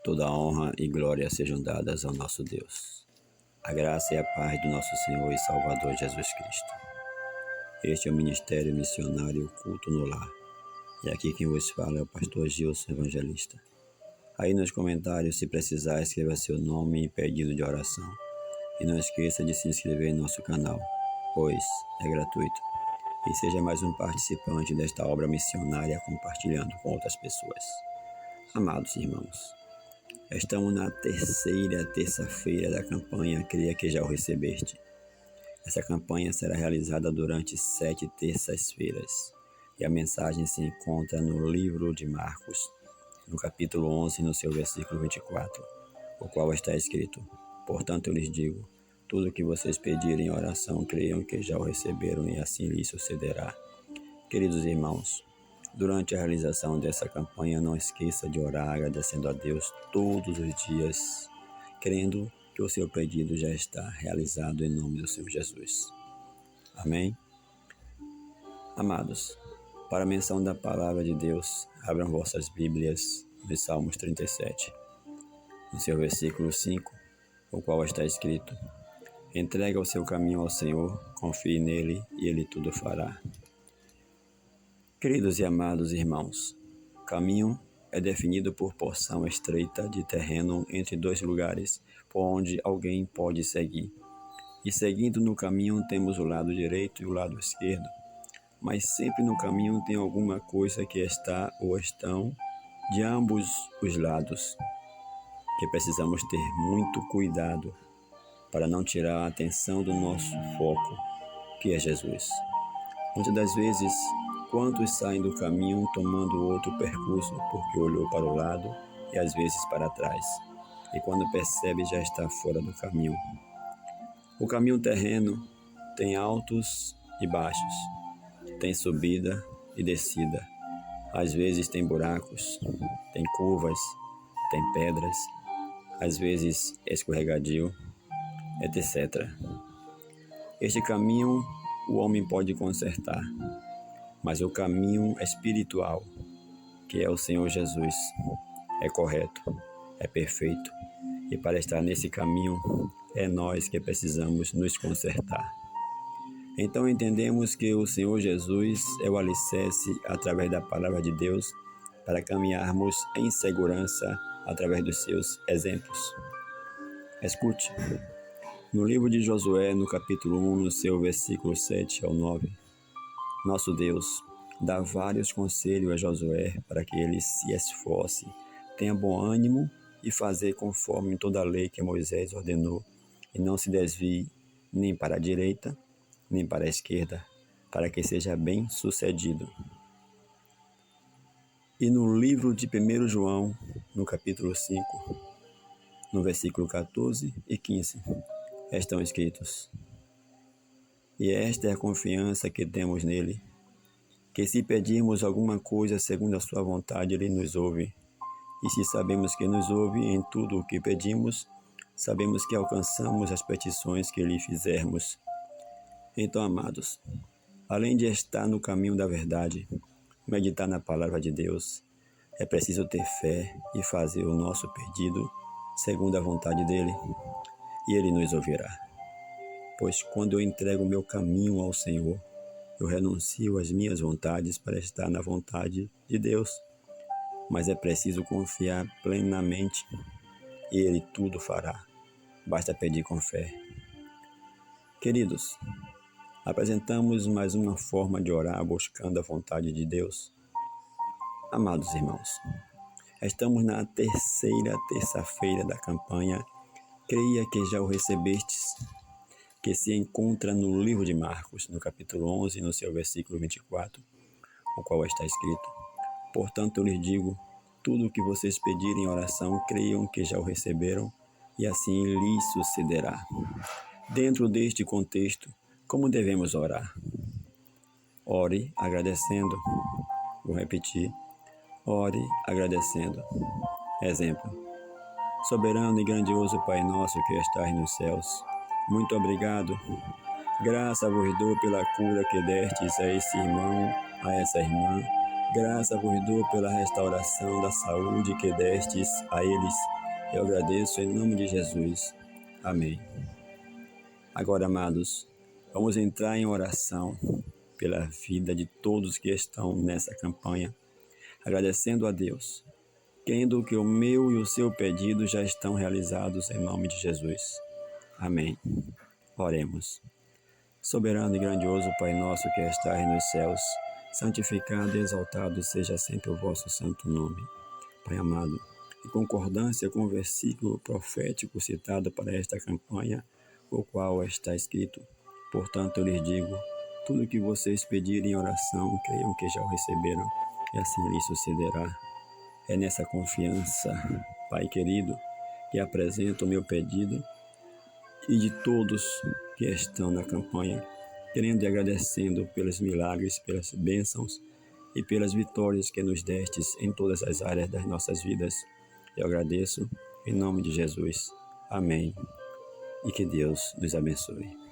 Toda honra e glória sejam dadas ao nosso Deus. A graça e a paz do nosso Senhor e Salvador Jesus Cristo. Este é o Ministério Missionário Culto no Lar. E aqui quem vos fala é o pastor Gilson Evangelista. Aí nos comentários, se precisar, escreva seu nome e pedido de oração. E não esqueça de se inscrever em nosso canal, pois é gratuito. E seja mais um participante desta obra missionária compartilhando com outras pessoas. Amados irmãos, estamos na terça-feira da campanha Creia que já o recebeste. Essa campanha será realizada durante 7 terças-feiras. E a mensagem se encontra no livro de Marcos, no capítulo 11, no seu versículo 24, o qual está escrito: Portanto eu lhes digo, tudo o que vocês pedirem em oração, creiam que já o receberam e assim lhes sucederá. Queridos irmãos, durante a realização dessa campanha, não esqueça de orar agradecendo a Deus todos os dias, crendo que o seu pedido já está realizado em nome do Senhor Jesus. Amém? Amados, para a menção da palavra de Deus, abram vossas Bíblias nos Salmos 37, no seu versículo 5, o qual está escrito: Entrega o seu caminho ao Senhor, confie nele e ele tudo fará. Queridos e amados irmãos, caminho é definido por porção estreita de terreno entre dois lugares por onde alguém pode seguir. E seguindo no caminho temos o lado direito e o lado esquerdo. Mas sempre no caminho tem alguma coisa que está ou estão de ambos os lados, que precisamos ter muito cuidado para não tirar a atenção do nosso foco, que é Jesus. Muitas das vezes, quantos saem do caminho tomando outro percurso porque olhou para o lado e às vezes para trás, e quando percebe já está fora do caminho. O caminho terreno tem altos e baixos, tem subida e descida, às vezes tem buracos, tem curvas, tem pedras, às vezes escorregadio, etc. Este caminho o homem pode consertar, mas o caminho espiritual, que é o Senhor Jesus, é correto, é perfeito, e para estar nesse caminho é nós que precisamos nos consertar. Então entendemos que o Senhor Jesus é o alicerce através da palavra de Deus para caminharmos em segurança através dos seus exemplos. Escute, no livro de Josué, no capítulo 1, no seu versículo 7 ao 9, nosso Deus dá vários conselhos a Josué para que ele se esforce, tenha bom ânimo e fazer conforme toda a lei que Moisés ordenou e não se desvie nem para a direita, nem para a esquerda, para que seja bem sucedido. E no livro de 1 João, no capítulo 5, no versículo 14 e 15, estão escritos: E esta é a confiança que temos nele, que se pedirmos alguma coisa segundo a sua vontade, ele nos ouve. E se sabemos que nos ouve em tudo o que pedimos, sabemos que alcançamos as petições que lhe fizermos. Então, amados, além de estar no caminho da verdade, meditar na palavra de Deus, é preciso ter fé e fazer o nosso pedido segundo a vontade dele, e ele nos ouvirá. Pois quando eu entrego o meu caminho ao Senhor, eu renuncio às minhas vontades para estar na vontade de Deus. Mas é preciso confiar plenamente e ele tudo fará. Basta pedir com fé. Queridos, apresentamos mais uma forma de orar buscando a vontade de Deus. Amados irmãos, estamos na terça-feira da campanha Creia que já o recebestes, que se encontra no livro de Marcos, no capítulo 11, no seu versículo 24, o qual está escrito: Portanto eu lhes digo, tudo o que vocês pedirem em oração, creiam que já o receberam e assim lhes sucederá. Dentro deste contexto, como devemos orar? Ore agradecendo. Vou repetir. Ore agradecendo. Exemplo: Soberano e grandioso Pai nosso que estás nos céus, muito obrigado. Graça vos dou pela cura que destes a esse irmão, a essa irmã, Graças vos dou pela restauração da saúde que destes a eles. Eu agradeço em nome de Jesus. Amém. Agora, amados, vamos entrar em oração pela vida de todos que estão nessa campanha, agradecendo a Deus, crendo que o meu e o seu pedido já estão realizados em nome de Jesus. Amém. Oremos. Soberano e grandioso Pai nosso que estais nos céus, santificado e exaltado seja sempre o vosso santo nome. Pai amado, em concordância com o versículo profético citado para esta campanha, o qual está escrito: portanto eu lhes digo, tudo o que vocês pedirem em oração, creiam que já o receberam, e assim lhes sucederá. É nessa confiança, Pai querido, que apresento o meu pedido e de todos que estão na campanha, querendo e agradecendo pelos milagres, pelas bênçãos e pelas vitórias que nos destes em todas as áreas das nossas vidas. Eu agradeço em nome de Jesus. Amém. E que Deus nos abençoe.